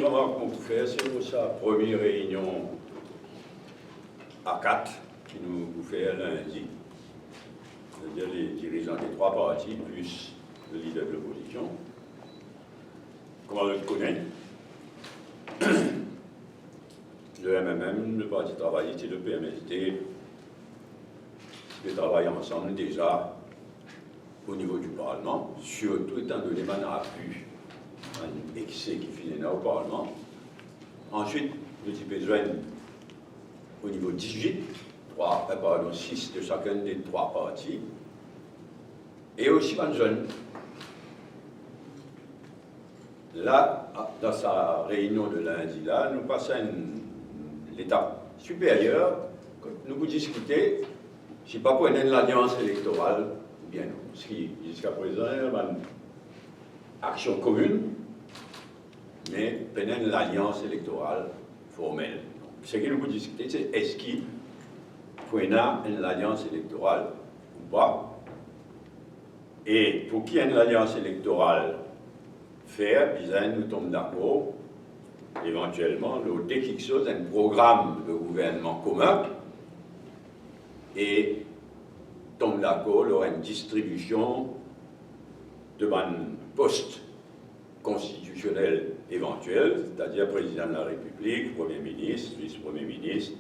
remarque qu'on peut faire, c'est pour sa première réunion à 4 qui nous fait lundi. C'est-à-dire les dirigeants des trois partis, plus le leader de l'opposition. Comme on le connaît, le MMM, le Parti travailliste et le PMSD, ils travaillent ensemble déjà au niveau du Parlement, surtout étant donné qu'on n'a plus un excès qui finit là au Parlement. Ensuite, nous avons besoin au niveau 18, 6 de chacun des trois partis, et aussi un jeune. Là, dans sa réunion de lundi, là, nous passons l'étape supérieure, nous vous discuter, si pas pour une alliance électorale, ou bien non. Parce que jusqu'à présent, il y a une action commune, mais pendant l'alliance électorale formelle. Ce que nous vous discuter, c'est est-ce qu'il faut une alliance électorale ou pas? Et pour qu'il y ait une alliance électorale, faire, nous tombons d'accord, éventuellement, dès quelque chose, un programme de gouvernement commun, et tombe d'accord, il y aura une distribution de poste constitutionnel éventuel, c'est-à-dire président de la République, Premier ministre, vice-premier ministre,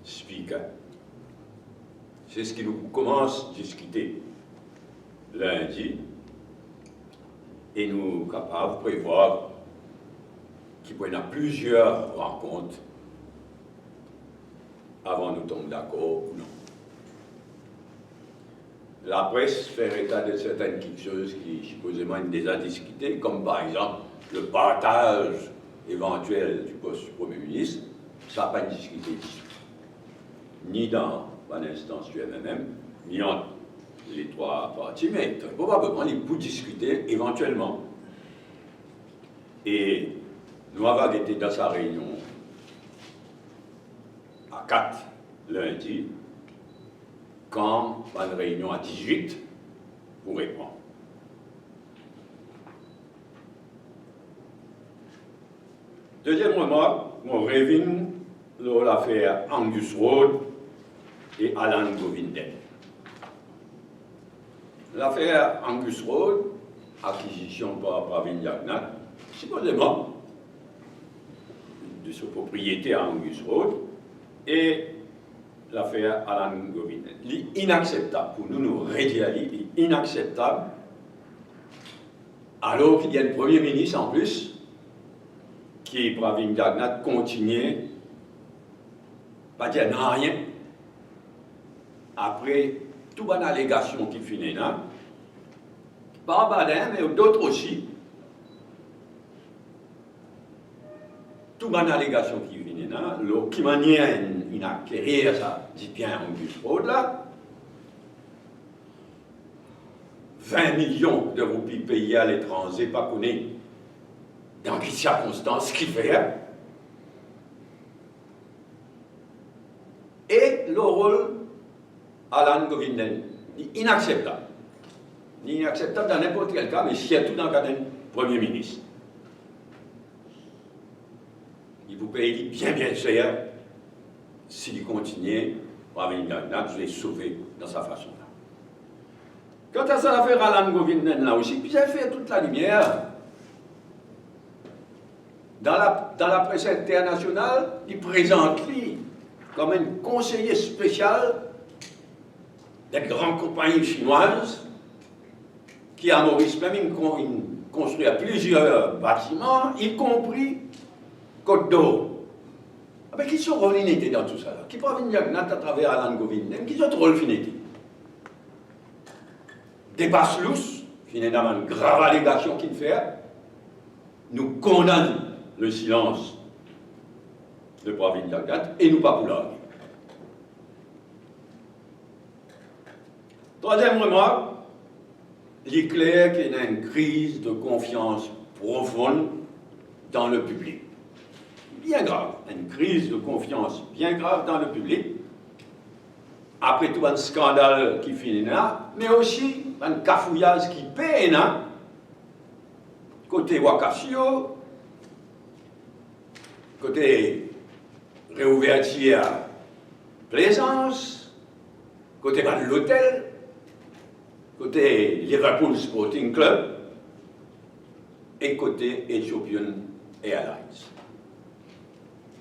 speaker. C'est ce qui nous commence à discuter lundi, et nous sommes capables de prévoir qu'il y a plusieurs rencontres avant nous tomber d'accord ou non. La presse fait état de certaines choses qui supposément ont déjà discuté, comme par exemple le partage éventuel du poste du Premier ministre. Ça n'a pas été discuté ici, ni dans l'instance du MMM, ni entre les trois partis, mais probablement il peut discuter éventuellement. Et nous avons été dans sa réunion à 4 lundi, quand une réunion à 18 pour répondre. Deuxième remarque, mon revient l'affaire Angus Road et Alan Govinden. L'affaire Angus Road, acquisition par Pravin Jagnat, supposément de sa propriété à Angus Road, et l'affaire Alan Govinden. Inacceptable pour nous, nous redire, inacceptable, alors qu'il y a le Premier ministre en plus, qui, Pravin Jagnat, continue, pas dire non rien, après toute une allégation qui finit là, pas Badin, mais d'autres aussi, toute une allégation qui finit là, qui manière une carrière, ça dit bien Angus Road là, 20 millions de roupies payées à l'étranger, pas connu dans quelles circonstances, qui fait. Et le rôle Alan Govinden, inacceptable. Inacceptable dans n'importe quel cas, mais surtout dans le cas d'un Premier ministre. Il vous paye bien cher s'il continue, Pravin Jagnat, je l'ai sauvé dans sa façon-là. Quant à ça, l'affaire Alan Govinden, là aussi, puis j'ai fait toute la lumière. Dans la presse internationale, il présente lui comme un conseiller spécial des grandes compagnies chinoises qui, à Maurice même, construit plusieurs bâtiments, y compris Côte d'Or. Mais qui sont rôle était dans tout ça là? Qui Pravin Jagnat à travers Alan Govinden? Qui sont rôle finité? Des passes lousses, finalement une grave allégation qu'il fait, nous condamnons le silence de Pravin Jagnat et nous pas pour l'arguer. Troisième remarque, il est clair qu'il y a une crise de confiance profonde dans le public. Bien grave, une crise de confiance bien grave dans le public. Après tout un scandale qui finit là, mais aussi un cafouillage qui peine côté Wakasio, côté réouverture Plaisance, côté l'hôtel, côté Liverpool Sporting Club et côté Ethiopian Airlines.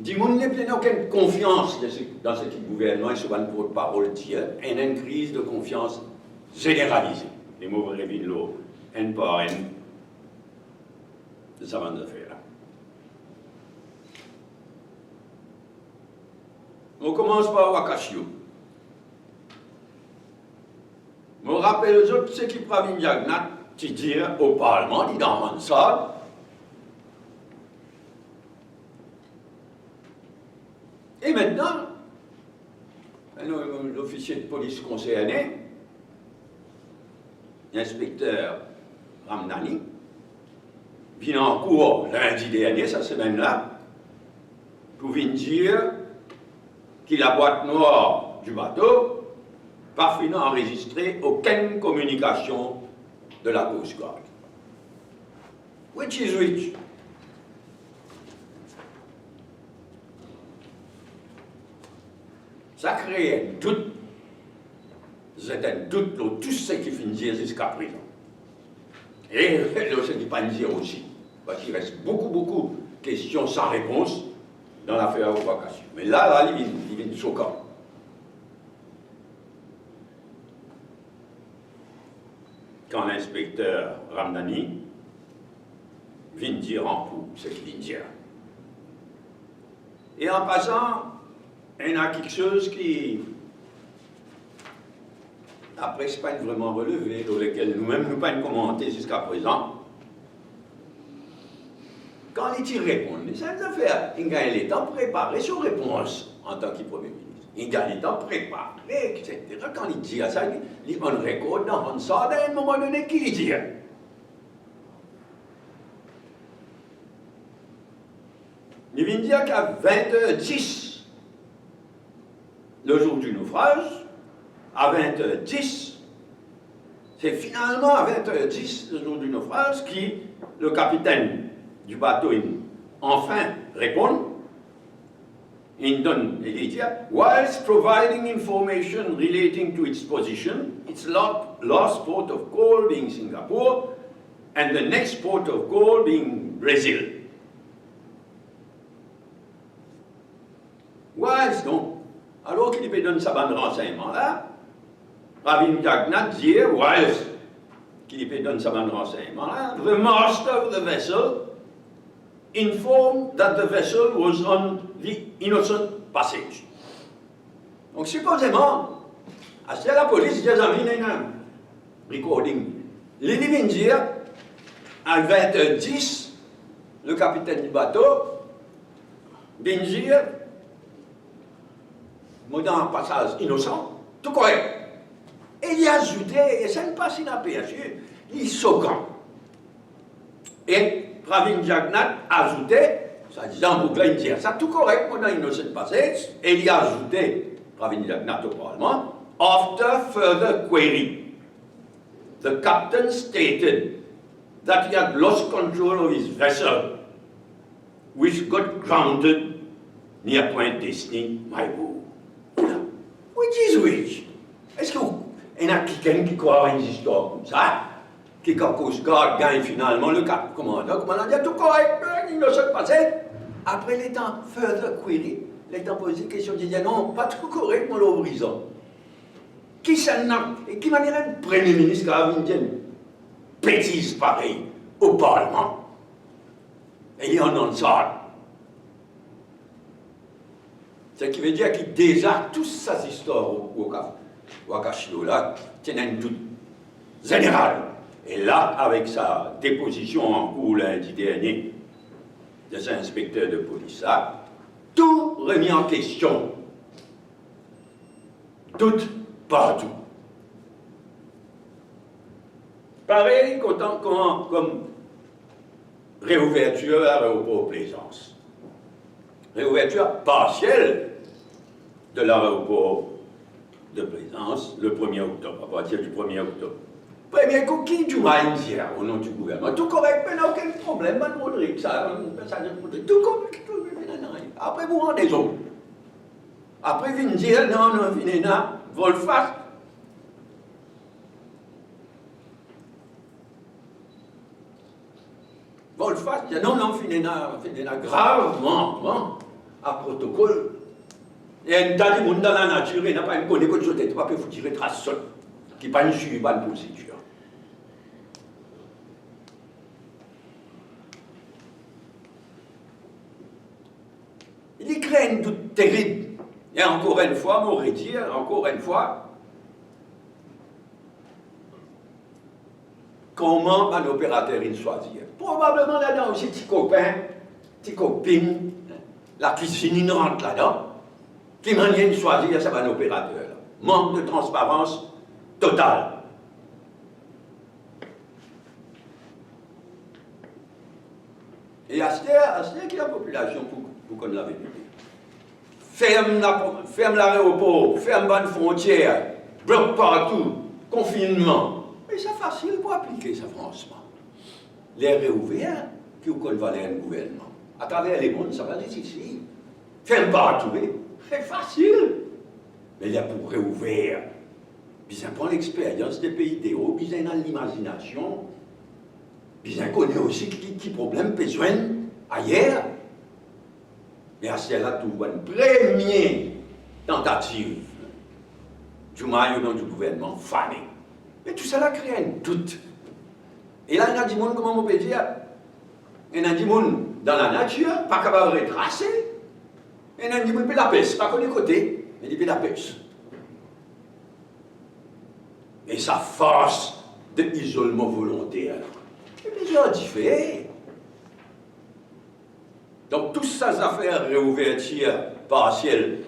Dis-moi, il n'y a aucune confiance dans ce gouvernement et sur une porte-parole dire, et une crise de confiance généralisée. Les mots révèlent un par un de sa bande d'affaires. On commence par Wakashio. Je me rappelle aux autres ce qui Pravin Jagnat qui dit au Parlement, dit dans Mansard, et maintenant, l'officier de police concerné, l'inspecteur Ramdani, vient en cours lundi dernier, cette semaine-là, pour venir dire que la boîte noire du bateau pas fini enregistrer aucune communication de la Coast Guard. Which is which? Ça crée un doute. C'est un doute pour tout ce qui finit jusqu'à présent. Et là, ce qui pas dire aussi. Parce qu'il reste beaucoup de questions sans réponse dans l'affaire Wakashio. Mais là, il vient choquant. Quand l'inspecteur Ramdani vient dire en coup ce qu'il vient dire. Et en passant, il y a quelque chose qui, la presse pas vraiment relevé, dans lequel nous-mêmes nous pas commenté jusqu'à présent. Quand il répond, ça veut faire, il gagne le temps de préparer son réponse en tant que Premier ministre. Il gagne le temps de préparer, etc. Quand il dit ça, il prend un record dans ça, à un moment donné, qu'il dit. Il vient dire qu'à 20h10, le jour du naufrage, à 20h10, c'est finalement à 20h10, le jour du naufrage, que le capitaine du bateau enfin répond. Il dit, whilst providing information relating to its position, its last port of call being Singapore, and the next port of call being Brazil. Whilst donc, alors qu'il peut donner sa bande renseignement là, Pravin Jagnat dit, whilst qu'il peut donner sa bande renseignement là, the master of the vessel informed that the vessel was on the innocent passage. Donc, supposément, à ce la police dit, un recording. Il vient dire, à 20h10, le capitaine du bateau vient dire, dans un passage innocent, tout correct. Et il a ajouté, et ça ne passe inaperçu, il est choquant. Et Pravin Jagnat a ajouté, ça dit en boucle, il dit ça tout correct pendant innocent passage, et il a ajouté, Pravin Jagnat au Parlement, after further query, the captain stated that he had lost control of his vessel, which got grounded near Point Disney, Maibu. Which is which? Est-ce qu'il y en a quelqu'un qui croit à une histoire comme ça? Qui, quand Coast Guard gagne finalement le cap commandant dit tout correct, il ne se passait. Après les temps, further query, les temps posé une question, dit non, pas tout correct, mon l'horizon. Qui s'en a? Et qui manière un Premier ministre qui a une bêtise pareille au Parlement? Et il y en a ça. Ce qui veut dire que déjà, toutes ces histoires au Wakashio là, tiennent un doute général. Et là, avec sa déposition en cours lundi dernier de cet inspecteur de police là, tout remis en question. Doute partout. Pareil comme réouverture à l'aéroport Plaisance. Réouverture partielle de l'aéroport de Plaisance le 1er octobre, à partir du 1er octobre. Premier coup, qui du dire au nom du gouvernement? Tout correct, mais aucun problème, tout correct, Après, vous rendez autres. Après, vous dire, non, non, venez là, volte-face. Volte-face, non, non, venez là, gravement, bon, à protocole. Et un tas de monde dans la nature, il n'a pas une connaît que tu n'as pas pu vous tirer trace seul, qui n'a pas une suivi, pas une procédure. Il crée une doute terrible. Et encore une fois, m'aurait dit, encore une fois, comment un opérateur il choisit. Probablement là-dedans aussi, petit copain, petit copine, la cuisine il rentre là-dedans, qui m'a rien choisir, c'est un opérateur. Manque de transparence totale. Et à ce que la population, pour qu'on l'avait dit, ferme l'aéroport, ferme la frontière, bloque partout, confinement. Mais c'est facile pour appliquer ça, franchement. Les réouverts, qui qu'on va aller un gouvernement. À travers les mondes, ça va être ici. Ferme partout, c'est facile. Mais il y a pour réouvrir, bien prendre l'expérience des pays des hauts, bien dans l'imagination, bien connaître aussi qui problème besoin ailleurs. Mais à celle-là, tout une première tentative du maillot du gouvernement fané. Mais tout ça crée un doute. Et là, il y a des gens, comment on peut dire, il y a des gens dans la nature, pas capable de retracer. Et il y a des gens qui la pêche, pas qu'on est côté, mais ils la pêche. Et sa force d'isolement volontaire. Et puis, j'ai dit, fait. Donc, toutes ces affaires réouverture partielle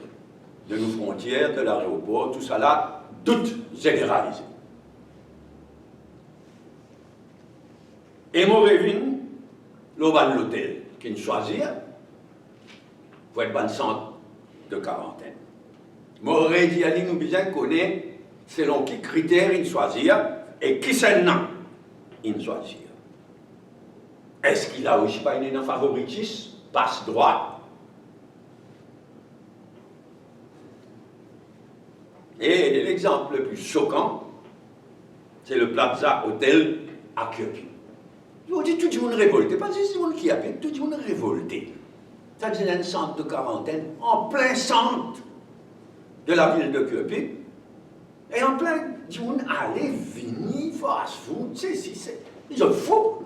de nos frontières, de l'aéroport, tout ça là, doute généralisé. Et mon revenu, l'auban de l'hôtel, qui nous choisit, pour être bon centre de quarantaine. Mon dit à nous besoin connaître selon qui critères il choisit et qui c'est non il choisit. Est-ce qu'il a aussi pas une favoritisme? Passe droit. Et l'exemple le plus choquant, c'est le Plaza Hotel à Kyoto. On dit tout le monde révolté, pas juste tout le monde qui habite, tout le monde révolté. Ça c'est un centre de quarantaine en plein centre de la ville de Kyoto. Et en plein, du monde allait, venir, fast food, c'est. Ils sont fous.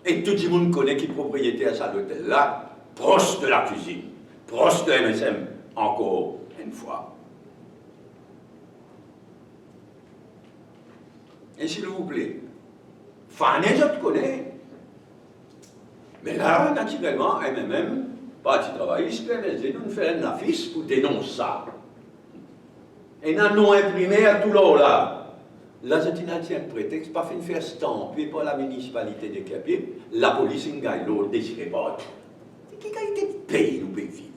Et tout le monde connaît qui est propriétaire à cet hôtel-là, proche de la cuisine, proche de MSM, encore une fois. Et s'il vous plaît, Fané, je te connais. Mais là, naturellement, MMM, Parti travailliste, MSD, nous faisons une affiche pour dénoncer ça. Et nous avons imprimé à tout l'heure là. Là, c'est un prétexte, pas fait faire stamper par la municipalité de Capip, la police n'a l'autre décidé pas. C'est qui qualité de pays nous peut vivre?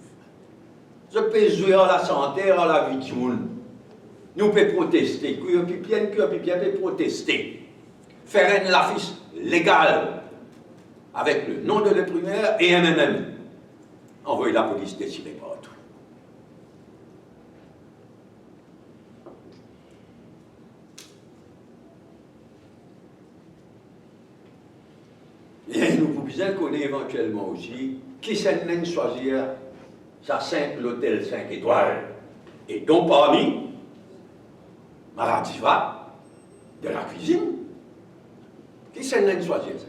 Je peux jouer à la santé, à la vie du monde. Nous pouvons protester, que bien peut protester. Faire une affiche légale avec le nom de l'imprimeur et MMM. Envoyer la police décider pas tout. Et nous pouvons bien connaître éventuellement aussi qui s'en choisir l'hôtel 5 étoiles. Et donc parmi Maradiva de la cuisine, qui s'en choisir ça.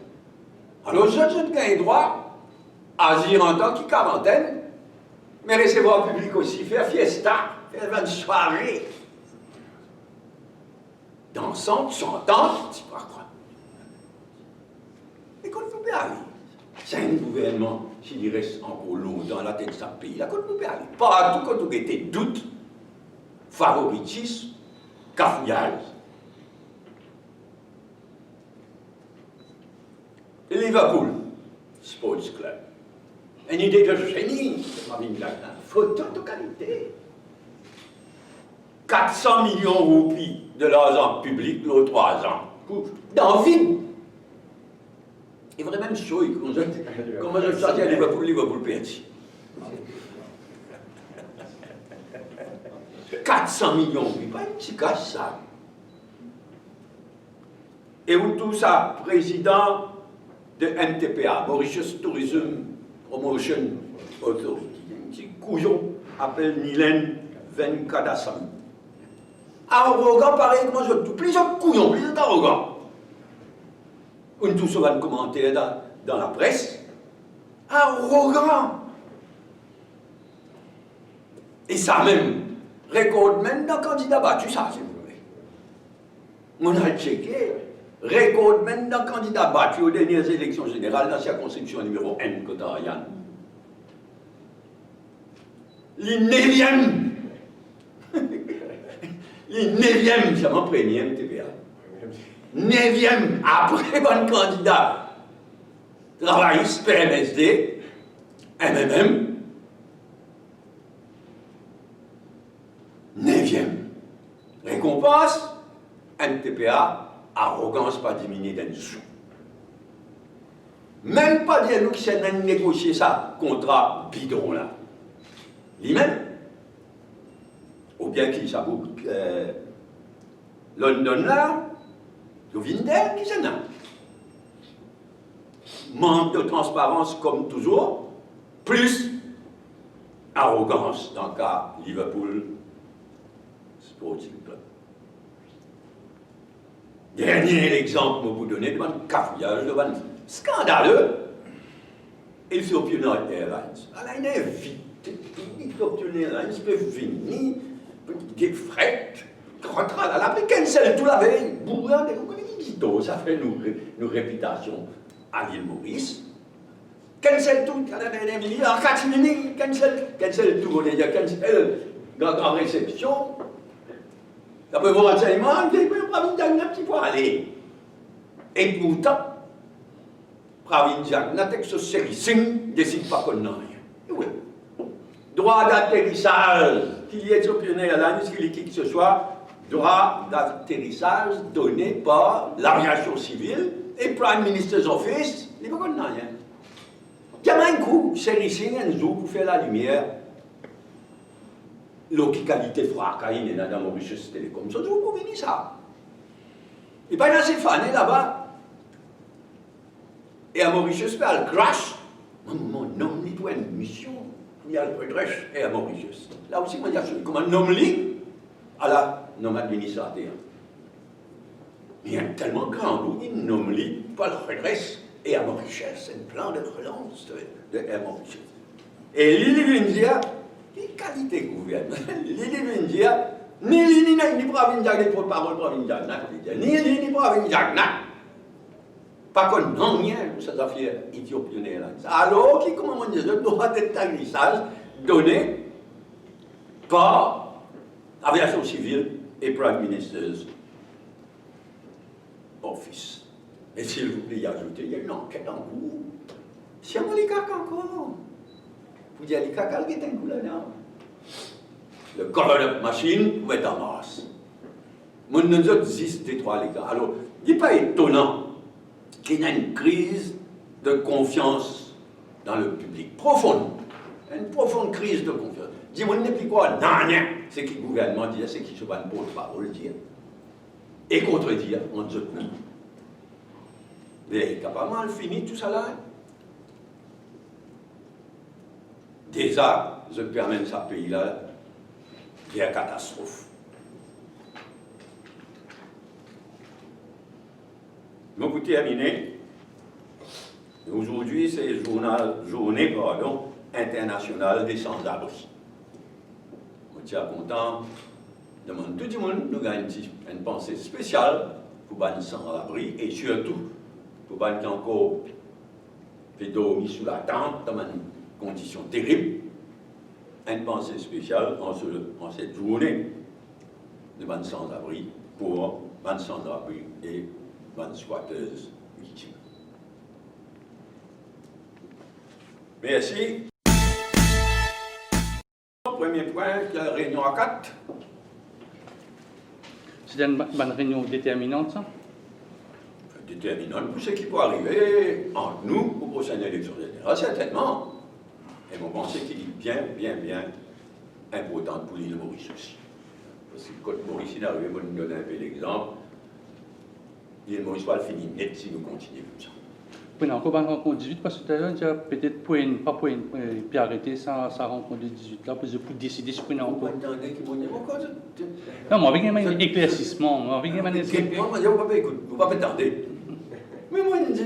Alors je gagne droit à agir en tant que quarantaine, mais recevoir le public aussi, faire fiesta, faire une soirée, dansante, chantante, tu vois quoi. Et quand vous pouvez aller, c'est un gouvernement qui reste encore longtemps à la tête de ce pays, là, quand vous pouvez aller, partout quand vous avez doute, favoritisme, cafouillage. Liverpool Sports Club. Une idée de génie, photo de qualité. 400 millions de roupies de l'argent public, l'autre 3 ans. Dans le vide. Et vraiment chaud, comment je sortais à Liverpool perdu. 400 millions, oui, pas un petit casse ça. Et où tout ça, président de MTPA, Mauritius Tourism Promotion Authority, un petit couillon appelle Nilen Venkadasamy. Arrogant, pareil, comment je dis, plusieurs couillons, plusieurs arrogants. On tout ça va commenter dans la presse. Arrogant. Et ça même, recordman d'un candidat battu, ça c'est vrai. On a checké, recordman d'un candidat battu aux dernières élections générales dans la circonscription numéro 1 côté Ariane. Le 9e. Le 9e, c'est mon premier MTPA. 9e, après bon candidat, travailliste, PMSD, MMM. 9e. Récompense, MTPA, arrogance pas diminuée d'un sou. Même pas dire nous qui s'est négocié ça, contrat bidon là. Lui-même, ou bien qui s'avoue London là, Jovinder qui s'en a. Manque de transparence comme toujours, plus arrogance dans le cas Liverpool Sporting Club. Dernier exemple que vous donnez devant le cafouillage, devant le scandaleux, Ethiopian Airlines. Elle a vite, Ethiopian Airlines peut venir, des frais, rentrer à la cancel tout la veille, bourrin, ça fait nos réputations à l'île Maurice. Cancel tout, à la dernière en 4 minutes, cancel tout, il y a cancel dans la réception. Après vos renseignements, il peut Pravin Jagnat qui peut aller. Et pourtant, Pravin Jagnat, avec ce servicing, décide pas qu'on n'a rien. Oui. Droit d'atterrissage, qu'il y ait Ethiopian Airlines, qu'il y ait qui que ce soit, droit d'atterrissage donné par l'aviation civile et Prime Minister's Office, il n'y a pas qu'on n'a rien. Il y a un coup, servicing, un jour, pour faire la lumière. L'qualité fracas, il y a dans Mauritius Telecom. Ça, vous pouvez dire ça. Et pas dans ces fans là-bas. Et à Mauritius, elle crash. Mon nom, il doit une mission. Il y a le redresse et à Mauritius. Là aussi, moi, il y a comme un nom libre à la nom administrateur. Il y a tellement grand goût, il nom libre, pas le redresse et à Mauritius. C'est un plan de relance de Air Mauritius. Et Lili Vindia, quelle qualité gouverne. Lili Vindia, ni Lili ni Pravin Jagnat, ni porte-parole Pravin Jagnat, ni Lili ni Pravin Jagnat. Pas qu'on n'a rien pour cette affaire Ethiopian Airlines. Alors, qui, comment on dit, le droit d'atterrissage donné par l'aviation civile et Prime Minister's Office. Et s'il vous plaît, ajouter, il y a une enquête en cours. Si on les caca encore, vous dites, les caca, il y a un coup là-dedans. Le cover-up machine pouvait être en masse. Nous nous autres 10 des 3 les gars. Alors, il n'est pas étonnant qu'il y ait une crise de confiance dans le public. Profonde. Une profonde crise de confiance. Dis-moi, n'est plus quoi? Non, rien. C'est qui le gouvernement dit, c'est qui se va une porte-parole dire. Et contredire, on dit non. Mais t'as pas mal fini tout ça là? Déjà, je permets ce pays-là, il y a une catastrophe. Mais vous terminez. Aujourd'hui, c'est journée internationale des sans-abri. On est content de tout le monde nous gagne une pensée spéciale pour les sans-abri et surtout pour les qui ont encore fait dormir sous la tente dans une condition terrible. Une pensée spéciale en cette journée de les sans-abri pour les sans-abri et les squatteuses victimes. Merci. Premier point, la réunion à 4. C'est une réunion déterminante, ça? déterminante pour ce qui peut arriver entre nous pour la prochaine élection générale, certainement. Et moi, je pense qu'il est bien, bien, bien important pour l'île Maurice aussi. Parce que quand Maurice est arrivé, je vais vous donner un peu l'exemple. L'île Maurice va le finir net si nous continuons comme ça. Oui, encore une rencontre 18, parce que tout à l'heure, on a peut-être pas pour une, puis arrêter sa rencontre de 18 là, pour décider si on a encore. Non, mais avec un éclaircissement, avec un Moi, je ne vais pas m'attendre. Mais moi, je dis,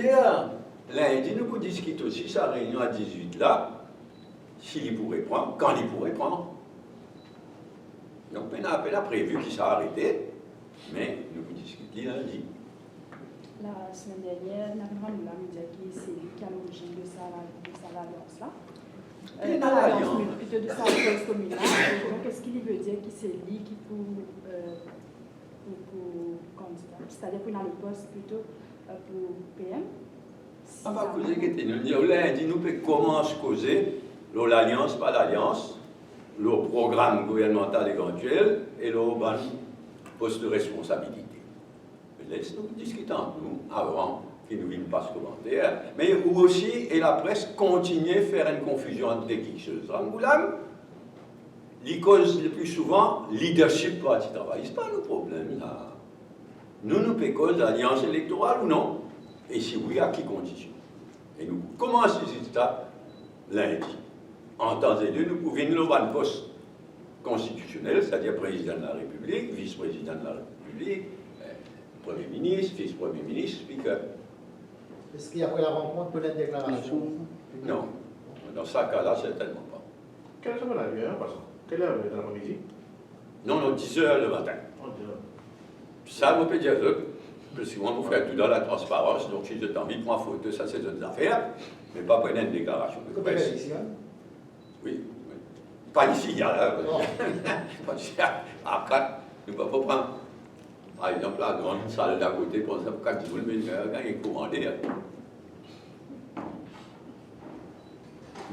lundi, nous pouvons discuter aussi sa réunion à 18 là, s'il pourrait prendre, quand il pourrait prendre. Donc, on a prévu qu'il s'est arrêté, mais nous pouvons discuter lundi. La semaine dernière, Narendra Moula nous dit que c'est lui qui a l'origine de sa alliance là. Plutôt de sa alliance communale. Donc, qu'est-ce qu'il veut dire que c'est lui qui pour candidat? C'est-à-dire qu'on a le poste plutôt pour PM? On va causer que nous lundi, nous pouvons commencer à causer l'alliance, pas l'alliance, le programme gouvernemental éventuel et le poste de responsabilité. Laisse-nous discuter entre nous avant qu'ils nous viennent pas ce commentaire, mais où aussi, et la presse continue à faire une confusion entre quelque chose. Rangoulam, les causes le plus souvent, leadership parti travail, ce n'est pas le problème là. Nous pécons d'alliance électorale ou non? Et si oui, à quelles conditions? Et nous commençons ça lundi. En temps et lieu, nous pouvons nous avoir un poste constitutionnel, c'est-à-dire président de la République, vice-président de la République, Premier ministre, vice-premier ministre, speaker. Est-ce qu'après la rencontre, peut être déclaration? Non. Dans ce cas-là, certainement pas. Quelle heure est-ce qu'on a quelle heure est l'après-midi? Non, 10 h le matin. Ça, vous pouvez dire, parce que moi, vous faites tout dans la transparence, donc si j'ai envie de prendre photo, ça c'est une affaire, mais pas pour une déclaration de presse. Oui, oui. Pas ici, là. Pas ici, à 4, nous ne pouvons pas prendre. Par exemple, la grande salle d'à côté, pour ça, quand vous le mettez, quand il est commandé.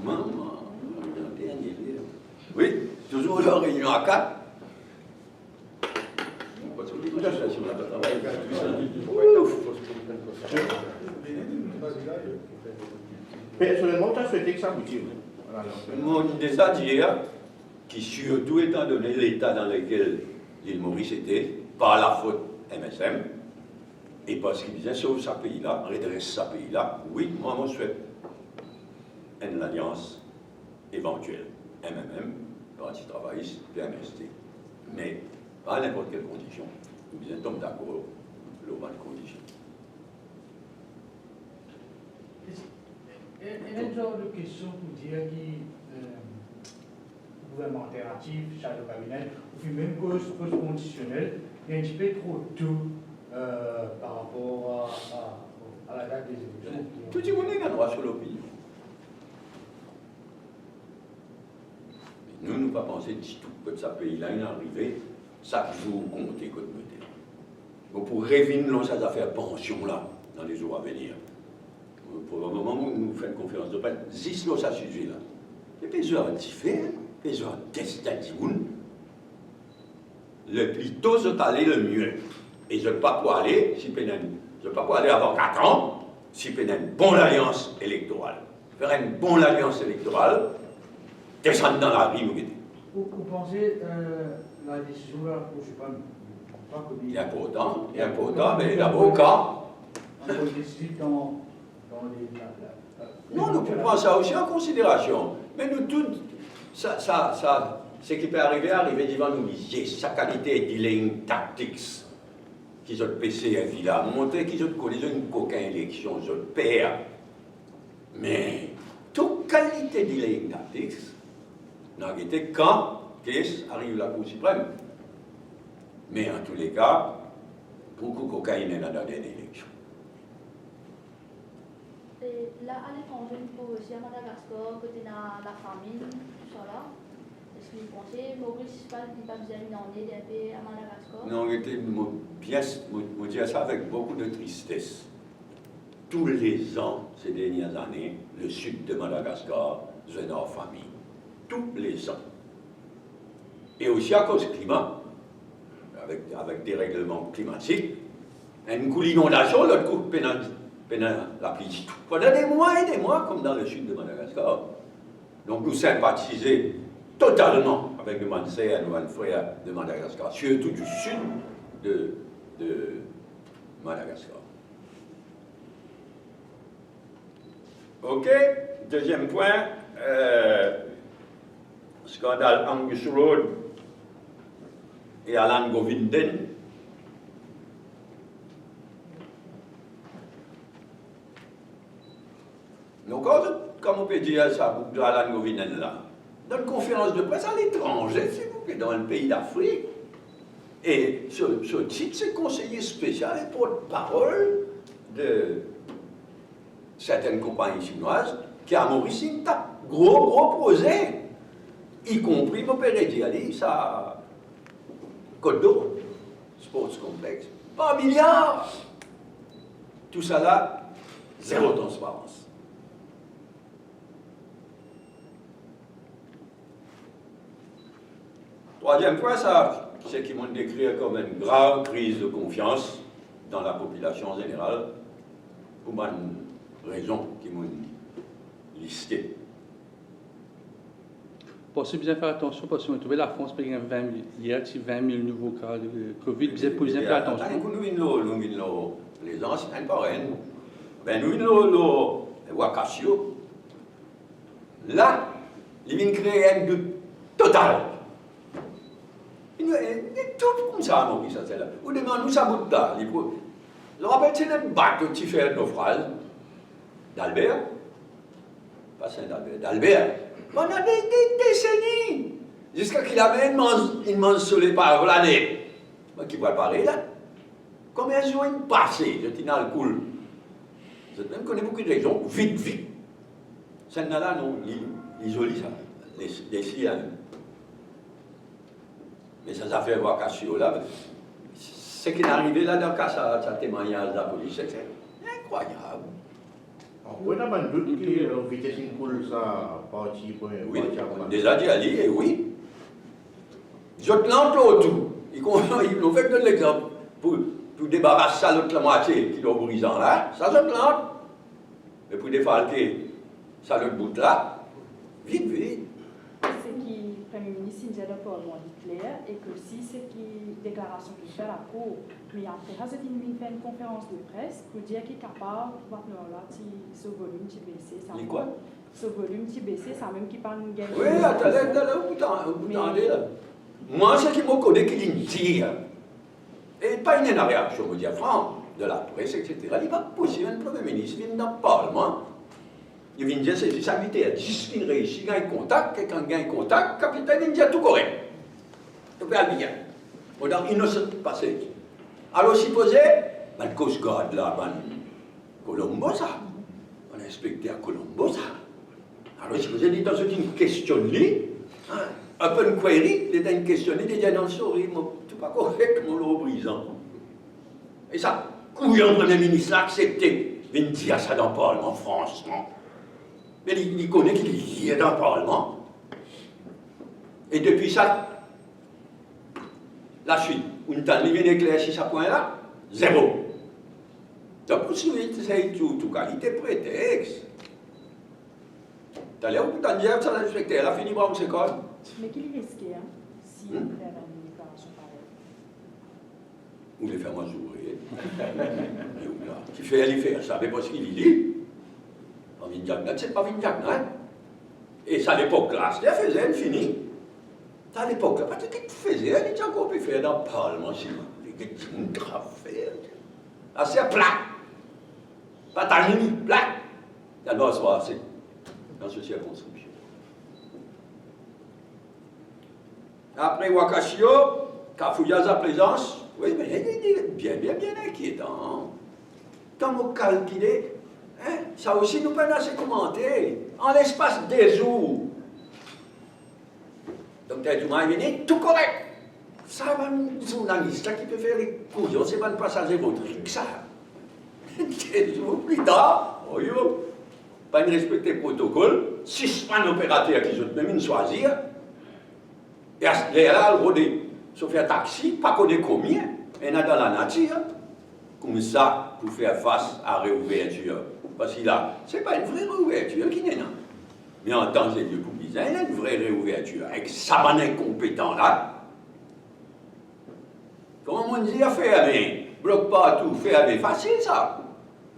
Maman, dernier lieu. Oui, toujours la réunion à 4. Personnellement, tu as souhaité que ça aboutisse. Mon déjà dire qui, surtout étant donné l'état dans lequel l'île Maurice était, par la faute MSM, et parce qu'il disait sauve ce pays-là, redresse ce pays-là, oui, moi, je souhaite une alliance éventuelle. MMM, Parti travailliste, PMST. Mais pas à n'importe quelle condition. Nous sommes d'accord, les bonnes conditions. Il y a un genre de question pour dire que le gouvernement alternatif, chef de cabinet, ou puis même cause conditionnelle, il y a un petit peu trop tôt par rapport à la date des élections. Tout le monde a un droit sur l'opinion. Nous, nous ne pas penser du tout que ce pays-là est arrivé, chaque jour compter comme météo. Donc pour réviner ces affaires pension là, dans les jours à venir. Pour le moment où nous faisons une conférence de presse, 10 lots à ce sujet-là. Les pays ont différents, les pays ont testé le plus tôt c'est aller le mieux. Et je ne peux pas aller, si je ne peux pas aller avant 4 ans, si je une bonne alliance électorale. Faire une bonne alliance électorale, descendre dans la rue, vous pensez la décision là, je ne sais pas, il est important, mais l'avocat. Non, nous pouvons prendre ça aussi en considération. Mais nous tous, ce qui peut arriver devant nous, sa qualité de dealing tactics, qu'ils ont PC là, montrer qu'ils ont connu une coquin élection, ils ont perd. Mais toute qualité de dealing tactics, n'a été quand qu'est-ce arrive la Cour suprême. Mais en tous les cas, beaucoup de cocaïne dans la dernière élection. Là, à l'étranger, pour aussi à Madagascar, côté de la famine, tout ça là, est-ce que vous pensez, Maurice, il pas besoin d'emmener d'un peu à Madagascar? Non, je dis ça avec beaucoup de tristesse. Tous les ans, ces dernières années, le sud de Madagascar, c'est en famille. Tous les ans. Et aussi à cause du climat, avec des règlements climatiques, Un coup d'inondation, l'autre coup pendant la pluie. Pendant des mois et des mois, comme dans le sud de Madagascar. Donc nous sympathisons totalement avec le Mansé et nos frères de Madagascar, surtout du sud de Madagascar. Ok, deuxième point, scandale Angus Road et Alan Govinden. Donc, comme on peut dire ça, de Alan Govinden là, dans une conférence de presse à l'étranger, s'il vous plaît, dans un pays d'Afrique, et ce titre, c'est conseiller spécial et porte-parole de certaines compagnies chinoises qui à Maurice une gros projet, y compris mon père dit allez, ça Côte d'Or, Sports Complex, pas un milliard. Tout ça là, zéro transparence. Troisième point, ça, c'est qu'ils m'ont décrit comme une grave crise de confiance dans la population générale, pour une raison qu'ils m'ont listée. Pensez bien faire attention parce qu'on a trouvé la France, par exemple, 20 000 nouveaux cas de Covid. Vous avez bien faire attention. Nous, les anciens parrains, nous avons Wakasio. Là, ils viennent créer un doute total. Il est tout comme ça, Maurice, c'est là. Ou demandez, nous, ça bout là. Je rappelle, c'est un bateau qui fait un naufrage d'Albert. Pas Saint-Albert, d'Albert. On a des décennies. Jusqu'à qu'il avait une manche sur les paroles l'année. Qui va parler là. Combien de jours il passé, je dis dans le cool. Je connais beaucoup de gens, vite. Celle-là, non, il jolie ça. Les siennes. Mais ça fait voir Cassio là. Ce qui est arrivé là dans le cas, ça témoignage de la police, c'est incroyable. On peut avoir un doute que la vitesse d'une coule, ça partit pour oui, déjà dit Ali, et oui. Je te l'entoure tout. Ils ont fait de l'exemple. Pour débarrasser ça, l'autre la moitié qui est brisant là, ça je te l'entoure. Et pour défalquer ça, l'autre bout là, vite. C'est qui le Premier ministre il dit d'accord clair et que si c'est qui déclaration qu'il fait à la Cour, mais après ça c'est une fait une conférence de presse pour dire qu'il est capable de voir là ce volume qui baissé ça. Quoi? Ce volume qui baissé, ça même qui parle de gain. Oui, attendez là. Moi, ce qui me connaît qui dit et pas une réaction, je veux dire, franc, de la presse, etc. Il n'est pas possible, un Premier ministre vient dans le Parlement. Il vient dire, c'est sa vitesse, il dit, il réussit, il gagne contact, et quand il gagne contact, le capitaine, il dit tout correct. Tout va bien. On a innocent passé. Alors, supposé, le Coast Guard là, Colombo, ça. On a inspecté à Colombo, ça. Alors, supposé, il dit, dans ce qui questionne lui, open query, il est questionné, il dit, non, sorry, tout pas correct, mon lot brisant. Et ça, couillant Premier ministre a accepté. Il dit ça dans le Parlement, franchement. Mais il connaît qu'il est dans le Parlement. Et depuis ça, la suite, où il vient éclaircir ce point-là, zéro. Donc, c'est tout qualité prétexte. T'as l'air où t'as dit que ça l'inspecteur, elle a fini par c'est quoi? Mais qu'il risquait, si on fait une déclaration pareille. Ou les faire moi jouer. Qui fait aller faire ça, mais parce qu'il dit. En Vindiagnan, c'est pas Vindiagnan. Et ça, à l'époque là, c'était faisait, elle finit. À l'époque là, parce qu'il faisait, elle dit encore plus faire dans le Parlement, si vous voulez, c'est une grave affaire. Assez plat. Pas tangini, plat. La noix soit assez. Dans ce circonscription. Après Wakasio, Kafouya à Plaisance, oui, mais il est bien inquiétant. Quand on calcule, ça aussi nous peut assez commenter. En l'espace des jours. Donc, tu m'as venu, tout correct. Ça va un journaliste là qui peut faire les couillons, c'est pas un passager motrique, ça. Des jours plus tard, oh yo, pas une respecter le protocole, suspend l'opérateur qui ont même choisir. Et là, le rodé, sauf un taxi, pas connaître combien, et là dans la nature. comme ça pour faire face à la réouverture. Parce que là, ce n'est pas une vraie réouverture qui n'est là. Mais en temps et lieu pour bizarre, il y a une vraie réouverture. Avec ça, man incompétent là. Comment on dit à faire bien? Bloque pas tout, faire bien. Facile ça.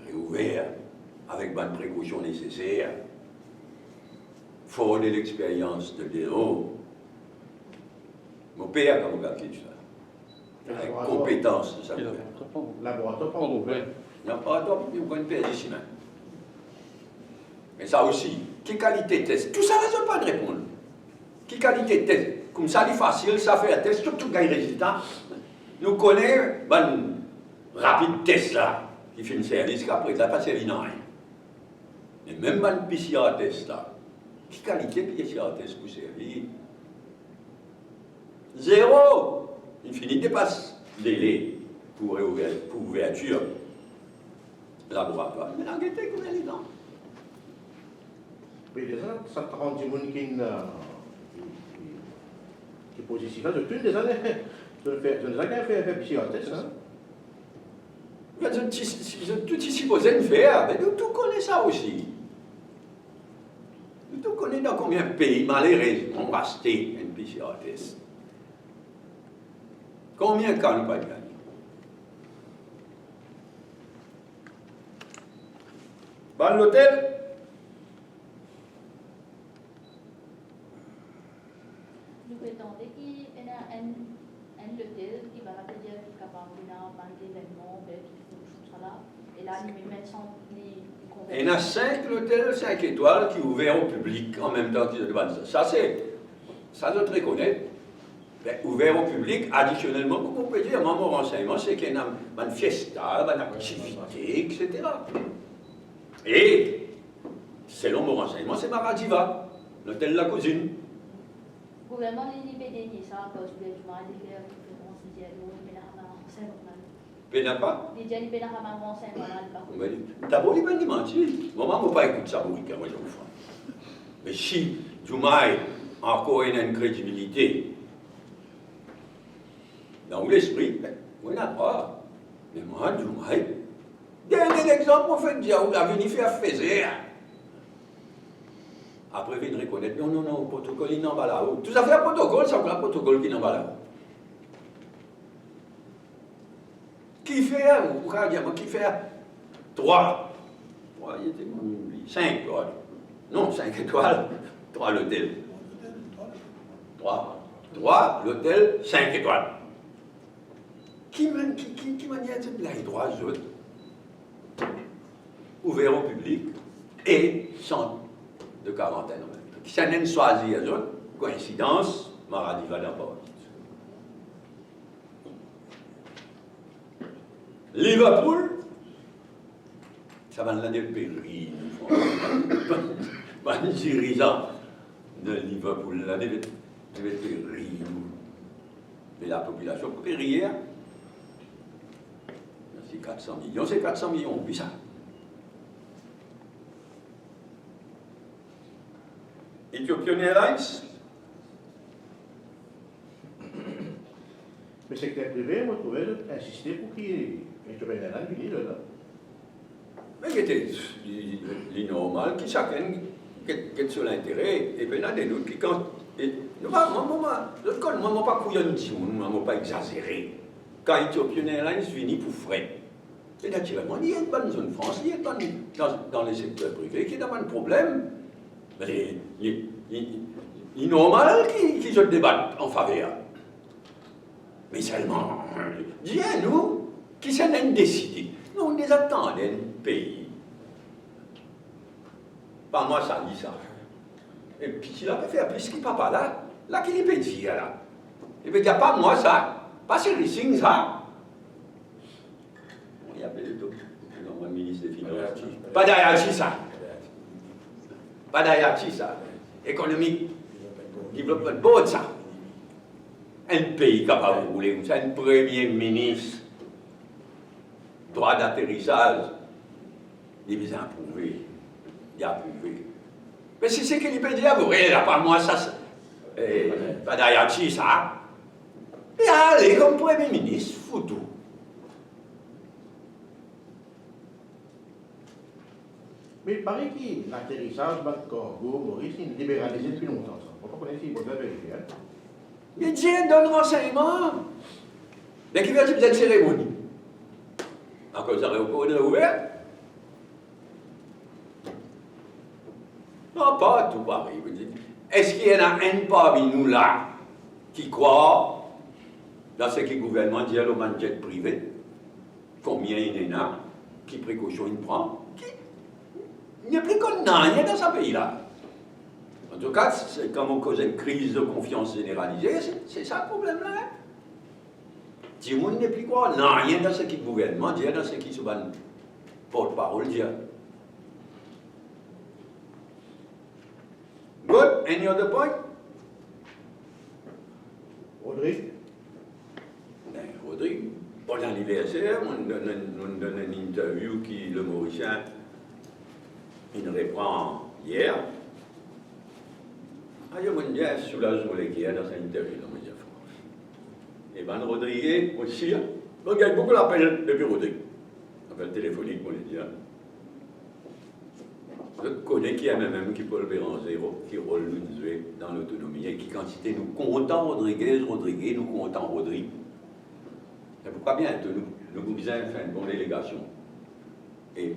Réouvert, avec bonne précaution nécessaire. Faut de l'expérience de l'héros. Mon père, comme vous avez dit ça. Avec compétence de ça. Laboratoire pas Oh, ouvert. ouais. Il n'y a pas d'autre, il n'y a pas de père ici même. Mais ça aussi, quelle qualité de test? Tout ça, là, je ne pas de répondre. Quelle qualité de test? Comme ça, c'est facile, ça fait un test, surtout gagne résultat. Nous connaissons, ben, rapide test là, qui fait une service, qu'après, ça n'a pas servi dans rien. Mais même ben, PCR test là, quelle qualité de PCR test pour servir? Zéro! Infini dépasse délai pour ouverture. Laboratoire. Mais l'enquête, combien de temps? Mais déjà, ça te rend du monde qui est positif. Je suis des années. Je ne sais pas faire psychotest. Tout ici, vous êtes faire, mais nous tout connaissons ça aussi. Nous tout connaissons dans combien de pays, malheureusement, resté un PCR test. Combien de cas nous pas gagné? Dans l'hôtel, Nous prétendons qu'il y a un hôtel qui va te dire qu'il est capable d'un événement, qui fait là. Et là, il met son il y en a 5 hôtels 5 étoiles qui sont ouverts au public en même temps qu'ils demandent ça. Ça doit être reconnaître. Ouvert au public, additionnellement, comme on peut dire, mon renseignement, c'est qu'il y a une fiesta, une activité, etc. Et, selon mon renseignement, c'est Maradiva, l'hôtel de la cousine. Le gouvernement a libéré ça parce que je m'en ai fait référence à Saint-Romain. Pénal pas? Il dit qu'il y a un renseignement. D'abord, il m'a dit mentir. Moi, je ne pas écouter ça, moi, je vous fais. Mais si Joumaï encore une crédibilité dans l'esprit, on n'a pas. Mais moi, Joumaï, dernier exemple, on fait dire, on a venu faire faiser. Après, il vient reconnaître, non, le protocole, il n'en va là-haut. Tout ça fait un protocole, ça fait un protocole qui n'en va là-haut. Qui fait, qui fait 3, il était 5 étoiles. Non, 5 étoiles, 3 l'hôtel. 3 l'hôtel, 5 étoiles. Qui m'a dit de la droit aux autres? Ouvert au public et centre de quarantaine en même temps. Qui s'en est choisi aux autres? Coïncidence, Maradi va d'abord. Liverpool, ça va l'année de péri, un dirigeant de Liverpool, l'année de péri, mais la population péri hier, c'est 400 millions, c'est 400 millions, puis ça. Ethiopian Airlines, Mais c'est que les privés, moi, je trouvais insister pour qu'il y ait un Airlines qui dit là. mais c'est normal, qui chacun qui sur l'intérêt, et puis il y a des autres qui quand. Moi, je ne suis pas couillon, je ne suis pas exagéré. Quand Ethiopian Airlines finit pour frais, et naturellement, il y a une bonne zone France, il y a dans les secteurs privés qui n'a pas de problème. Mais il est normal qu'ils se débattent en faveur. Mais seulement, dis-nous, qui s'en est décidé. Nous, on les attend d'un pays. Pas moi, ça dit ça. Et puis, s'il a pas fait plus qu'il papa là qu'il peut dire là. Il peut dire pas moi ça, pas sur les signes ça. Il y a le ministre des Finances. Pas derrière ça. Pas derrière ça. Économique, développement de bon ça. Un pays capable de rouler comme ça, un premier ministre, droit d'atterrissage, il a approuvé. Il a approuvé. Mais si c'est qu'il peut dire, vous voyez, là, pas moi ça, pas derrière ça. Et allez, comme premier ministre, foutu. Mais il paraît que l'atterrissage de cargo, Maurice, il est libéralisé depuis longtemps. On ne connaît pas si vous avez vérifié. Il dit, donne renseignement. Mais qui veut dire que vous êtes cérémonie? À cause de la ouvert? Non, pas tout pareil. Est-ce qu'il y en a un parmi nous là qui croit dans ce que le gouvernement dit à l'homme jet privé? Combien il y en a? Qui précaution il prend? Il n'y a plus qu'on n'a rien dans ce pays-là. En tout cas, c'est comme on cause une crise de confiance généralisée, c'est ça le problème-là. Tout le monde n'est plus quoi, n'a rien dans ce que le gouvernement dit, dans ce qui se porte-parole dit. Good? Any other point? Audrey? Audrey, bon anniversaire, on donne une interview qui, le Mauricien, il reprend hier. Je me dis, sous la journée qui est dans cette interview, je me dis, et ben Rodriguez aussi, on gagne beaucoup l'appel depuis Rodriguez. Appel téléphonique, on le dit. Je connais qui est même qui Paul Béranger, qui roule dans l'autonomie, et qui quantité nous comptons Rodriguez, nous comptons Rodrigue. C'est pourquoi bien, nous vous faire une bonne délégation. Et